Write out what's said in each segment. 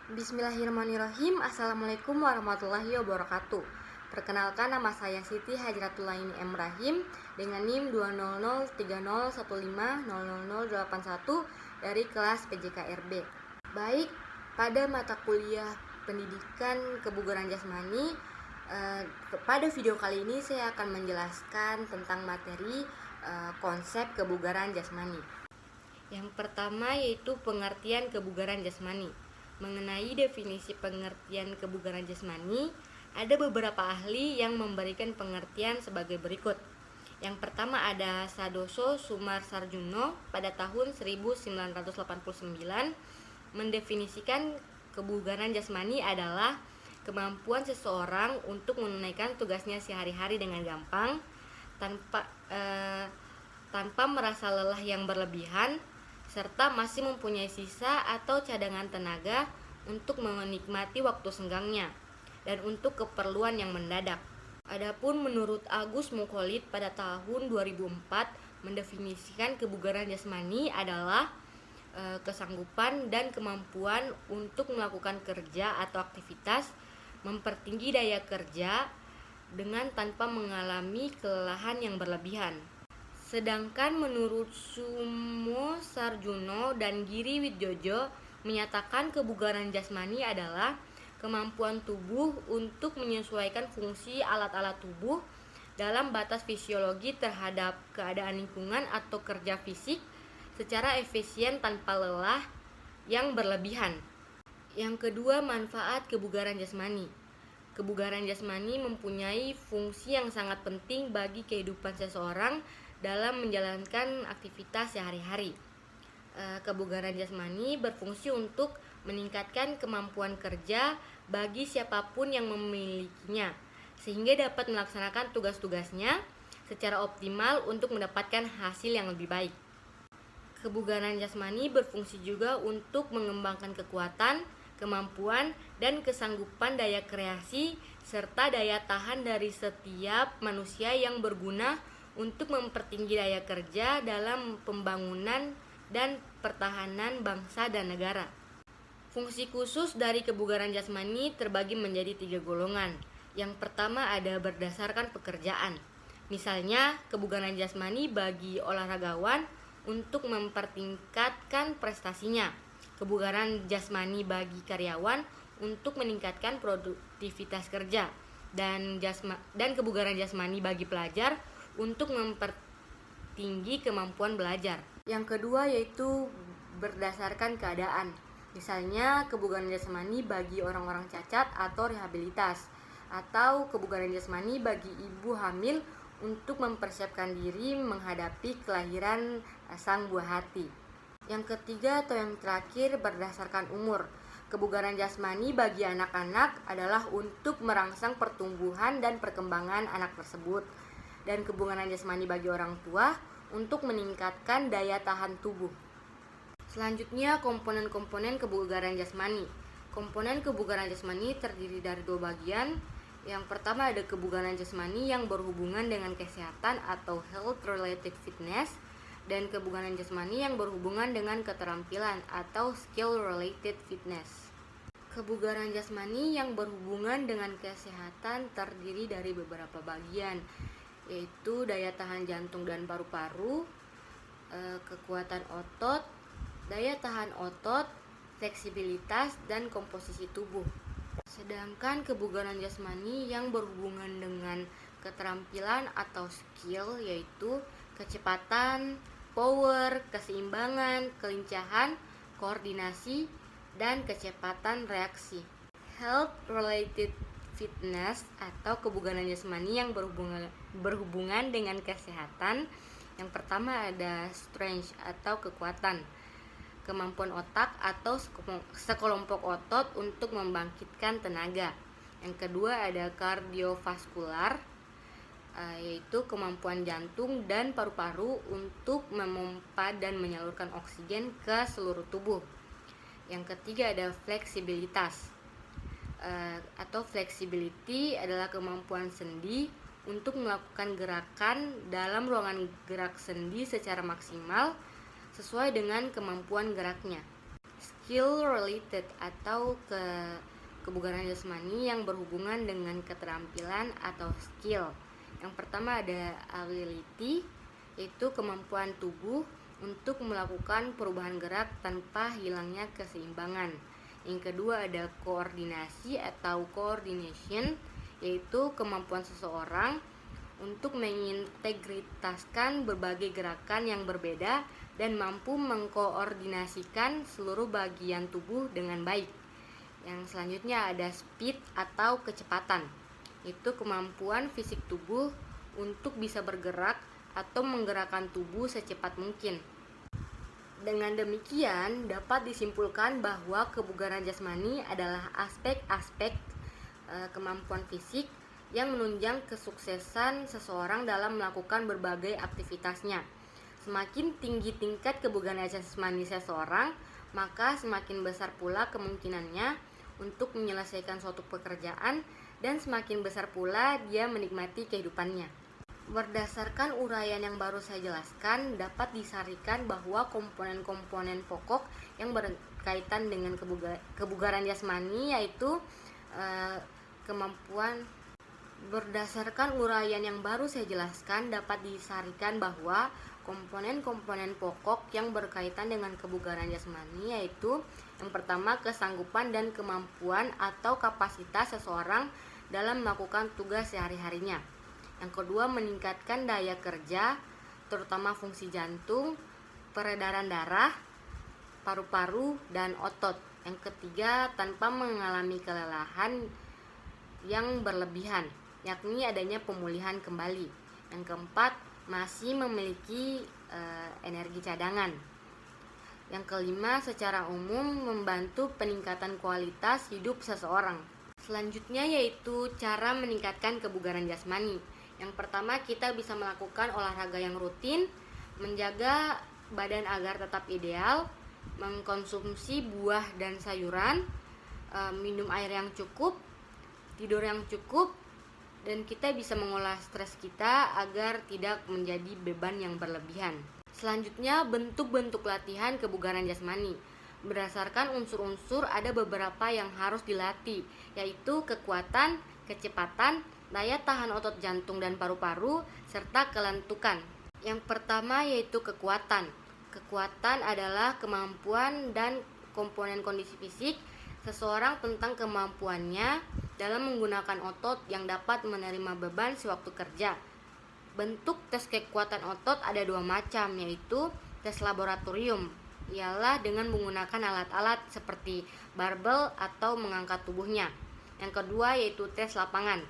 Bismillahirrahmanirrahim. Assalamualaikum warahmatullahi wabarakatuh. Perkenalkan, nama saya Siti Hajratulaini M. Rahim dengan NIM 20030150081 dari kelas PJKRB. Baik, pada mata kuliah pendidikan kebugaran jasmani, pada video kali ini saya akan menjelaskan tentang materi konsep kebugaran jasmani. Yang pertama yaitu pengertian kebugaran jasmani. Mengenai definisi pengertian kebugaran jasmani, ada beberapa ahli yang memberikan pengertian sebagai berikut. Yang pertama ada Sadoso Sumarsarjuno pada tahun 1989 mendefinisikan kebugaran jasmani adalah kemampuan seseorang untuk menunaikan tugasnya sehari-hari dengan gampang tanpa merasa lelah yang berlebihan, serta masih mempunyai sisa atau cadangan tenaga untuk menikmati waktu senggangnya dan untuk keperluan yang mendadak. Adapun menurut Agus Mukholid pada tahun 2004 mendefinisikan kebugaran jasmani adalah kesanggupan dan kemampuan untuk melakukan kerja atau aktivitas, mempertinggi daya kerja dengan tanpa mengalami kelelahan yang berlebihan. Sedangkan menurut Sumo Sarjuno dan Giri Widjojo menyatakan kebugaran jasmani adalah kemampuan tubuh untuk menyesuaikan fungsi alat-alat tubuh dalam batas fisiologi terhadap keadaan lingkungan atau kerja fisik secara efisien tanpa lelah yang berlebihan. Yang kedua, manfaat kebugaran jasmani. Kebugaran jasmani mempunyai fungsi yang sangat penting bagi kehidupan seseorang dalam menjalankan aktivitas sehari-hari. Kebugaran jasmani berfungsi untuk meningkatkan kemampuan kerja bagi siapapun yang memilikinya, sehingga dapat melaksanakan tugas-tugasnya secara optimal untuk mendapatkan hasil yang lebih baik. Kebugaran jasmani berfungsi juga untuk mengembangkan kekuatan, kemampuan, dan kesanggupan daya kreasi serta daya tahan dari setiap manusia yang berguna untuk mempertinggi daya kerja dalam pembangunan dan pertahanan bangsa dan negara. Fungsi khusus dari kebugaran jasmani terbagi menjadi 3 golongan. Yang pertama ada berdasarkan pekerjaan. Misalnya, kebugaran jasmani bagi olahragawan untuk mempertingkatkan prestasinya. Kebugaran jasmani bagi karyawan untuk meningkatkan produktivitas kerja. Dan kebugaran jasmani bagi pelajar untuk mempertinggi kemampuan belajar. Yang kedua yaitu berdasarkan keadaan. Misalnya kebugaran jasmani bagi orang-orang cacat atau rehabilitas, atau kebugaran jasmani bagi ibu hamil untuk mempersiapkan diri menghadapi kelahiran sang buah hati. Yang ketiga atau yang terakhir berdasarkan umur. Kebugaran jasmani bagi anak-anak adalah untuk merangsang pertumbuhan dan perkembangan anak tersebut. Dan kebugaran jasmani bagi orang tua untuk meningkatkan daya tahan tubuh. Selanjutnya, komponen-komponen kebugaran jasmani. Komponen kebugaran jasmani terdiri dari 2 bagian. Yang pertama ada kebugaran jasmani yang berhubungan dengan kesehatan atau health related fitness, dan kebugaran jasmani yang berhubungan dengan keterampilan atau skill related fitness. Kebugaran jasmani yang berhubungan dengan kesehatan terdiri dari beberapa bagian, yaitu daya tahan jantung dan paru-paru, kekuatan otot, daya tahan otot, fleksibilitas, dan komposisi tubuh. Sedangkan kebugaran jasmani yang berhubungan dengan keterampilan atau skill yaitu kecepatan, power, keseimbangan, kelincahan, koordinasi, dan kecepatan reaksi. Health related fitness atau kebugaran jasmani yang berhubungan dengan kesehatan. Yang pertama ada strength atau kekuatan, kemampuan otak atau sekelompok otot untuk membangkitkan tenaga. Yang kedua ada kardiovaskular, yaitu kemampuan jantung dan paru-paru untuk memompa dan menyalurkan oksigen ke seluruh tubuh. Yang ketiga ada fleksibilitas, atau flexibility adalah kemampuan sendi untuk melakukan gerakan dalam ruangan gerak sendi secara maksimal sesuai dengan kemampuan geraknya. skill related atau kebugaran jasmani yang berhubungan dengan keterampilan atau skill. Yang pertama ada ability, yaitu kemampuan tubuh untuk melakukan perubahan gerak tanpa hilangnya keseimbangan. Yang kedua ada koordinasi atau coordination, yaitu kemampuan seseorang untuk mengintegritaskan berbagai gerakan yang berbeda dan mampu mengkoordinasikan seluruh bagian tubuh dengan baik. Yang selanjutnya ada speed atau kecepatan, itu kemampuan fisik tubuh untuk bisa bergerak atau menggerakkan tubuh secepat mungkin. Dengan demikian dapat disimpulkan bahwa kebugaran jasmani adalah aspek-aspek kemampuan fisik yang menunjang kesuksesan seseorang dalam melakukan berbagai aktivitasnya. Semakin tinggi tingkat kebugaran jasmani seseorang, maka semakin besar pula kemungkinannya untuk menyelesaikan suatu pekerjaan dan semakin besar pula dia menikmati kehidupannya. Berdasarkan uraian yang baru saya jelaskan, dapat disarikan bahwa komponen-komponen pokok yang berkaitan dengan kebugaran jasmani yaitu kemampuan. Berdasarkan uraian yang baru saya jelaskan, dapat disarikan bahwa komponen-komponen pokok yang berkaitan dengan kebugaran jasmani yaitu yang pertama kesanggupan dan kemampuan atau kapasitas seseorang dalam melakukan tugas sehari-harinya. Yang kedua meningkatkan daya kerja, terutama fungsi jantung, peredaran darah, paru-paru, dan otot. Yang ketiga tanpa mengalami kelelahan yang berlebihan, yakni adanya pemulihan kembali. Yang keempat masih memiliki energi cadangan. Yang kelima secara umum membantu peningkatan kualitas hidup seseorang. Selanjutnya yaitu cara meningkatkan kebugaran jasmani. Yang pertama kita bisa melakukan olahraga yang rutin, menjaga badan agar tetap ideal, mengkonsumsi buah dan sayuran, minum air yang cukup, tidur yang cukup, dan kita bisa mengolah stres kita agar tidak menjadi beban yang berlebihan. Selanjutnya, bentuk-bentuk latihan kebugaran jasmani. Berdasarkan unsur-unsur ada beberapa yang harus dilatih, yaitu kekuatan, kecepatan, daya tahan otot jantung dan paru-paru, serta kelentukan. Yang pertama yaitu kekuatan. Kekuatan adalah kemampuan dan komponen kondisi fisik seseorang tentang kemampuannya dalam menggunakan otot yang dapat menerima beban sewaktu kerja. Bentuk tes kekuatan otot ada dua macam, yaitu tes laboratorium, ialah dengan menggunakan alat-alat seperti barbel atau mengangkat tubuhnya. Yang kedua yaitu tes lapangan.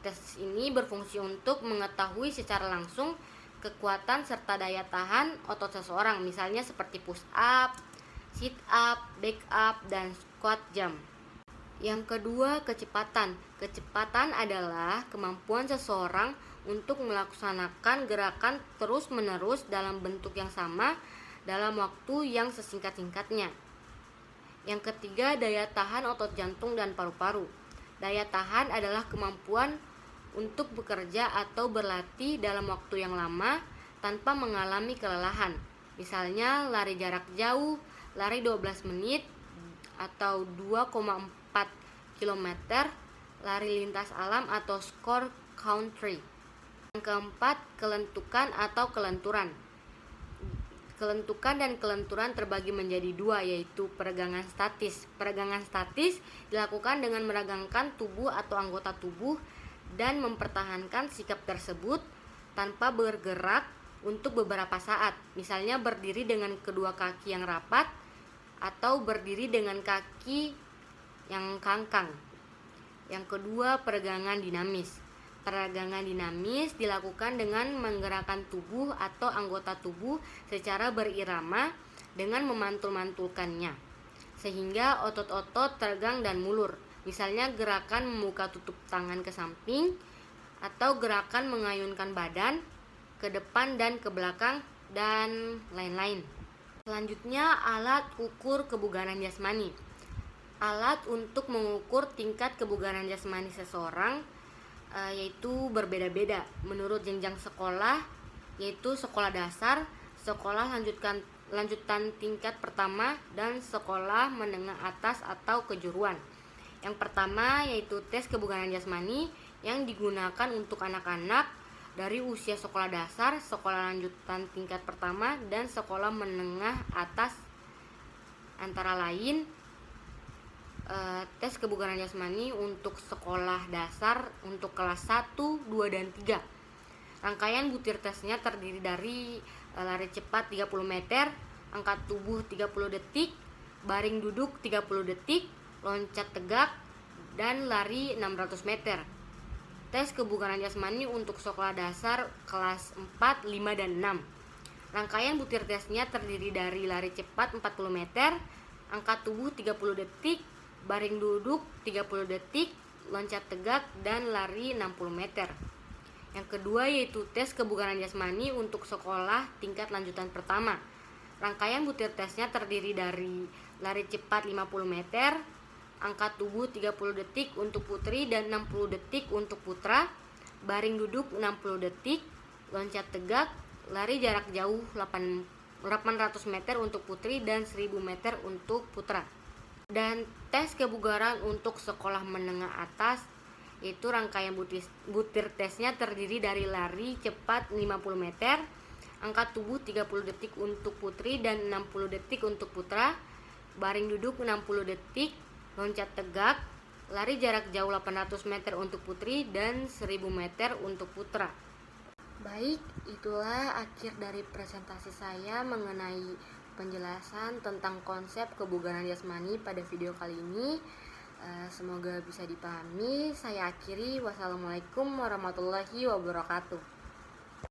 Tes ini berfungsi untuk mengetahui secara langsung kekuatan serta daya tahan otot seseorang, misalnya seperti push up, sit up, back up, dan squat jump. Yang kedua, kecepatan. Kecepatan adalah kemampuan seseorang untuk melaksanakan gerakan terus-menerus dalam bentuk yang sama dalam waktu yang sesingkat-singkatnya. Yang ketiga, daya tahan otot jantung dan paru-paru. Daya tahan adalah kemampuan untuk bekerja atau berlatih dalam waktu yang lama tanpa mengalami kelelahan. Misalnya lari jarak jauh, lari 12 menit atau 2,4 km, lari lintas alam atau cross country. Yang keempat, kelentukan atau kelenturan. Kelentukan dan kelenturan terbagi menjadi dua, yaitu peregangan statis. Peregangan statis dilakukan dengan meregangkan tubuh atau anggota tubuh dan mempertahankan sikap tersebut tanpa bergerak untuk beberapa saat. Misalnya berdiri dengan kedua kaki yang rapat atau berdiri dengan kaki yang kangkang. Yang kedua, peregangan dinamis. Peregangan dinamis dilakukan dengan menggerakkan tubuh atau anggota tubuh secara berirama dengan memantul-mantulkannya sehingga otot-otot tegang dan mulur. Misalnya gerakan membuka tutup tangan ke samping atau gerakan mengayunkan badan ke depan dan ke belakang dan lain-lain. Selanjutnya, alat ukur kebugaran jasmani. Alat untuk mengukur tingkat kebugaran jasmani seseorang yaitu berbeda-beda menurut jenjang sekolah, yaitu sekolah dasar, sekolah lanjutan tingkat pertama dan sekolah menengah atas atau kejuruan. Yang pertama yaitu tes kebugaran jasmani yang digunakan untuk anak-anak dari usia sekolah dasar, sekolah lanjutan tingkat pertama, dan sekolah menengah atas, antara lain tes kebugaran jasmani untuk sekolah dasar untuk kelas 1, 2, dan 3. Rangkaian butir tesnya terdiri dari lari cepat 30 meter, angkat tubuh 30 detik, baring duduk 30 detik, loncat tegak, dan lari 600 meter. Tes kebugaran jasmani untuk sekolah dasar kelas 4, 5, dan 6. Rangkaian butir tesnya terdiri dari lari cepat 40 meter, angkat tubuh 30 detik, baring duduk 30 detik, loncat tegak, dan lari 60 meter. Yang kedua yaitu tes kebugaran jasmani untuk sekolah tingkat lanjutan pertama. Rangkaian butir tesnya terdiri dari lari cepat 50 meter, angkat tubuh 30 detik untuk putri dan 60 detik untuk putra, baring duduk 60 detik, loncat tegak, lari jarak jauh 800 meter untuk putri dan 1000 meter untuk putra. Dan tes kebugaran untuk sekolah menengah atas, yaitu rangkaian butir tesnya terdiri dari lari cepat 50 meter, angkat tubuh 30 detik untuk putri dan 60 detik untuk putra, baring duduk 60 detik, loncat tegak, lari jarak jauh 800 meter untuk putri dan 1000 meter untuk putra. Baik, itulah akhir dari presentasi saya mengenai penjelasan tentang konsep kebugaran jasmani pada video kali ini. Semoga bisa dipahami. Saya akhiri. Wassalamualaikum warahmatullahi wabarakatuh.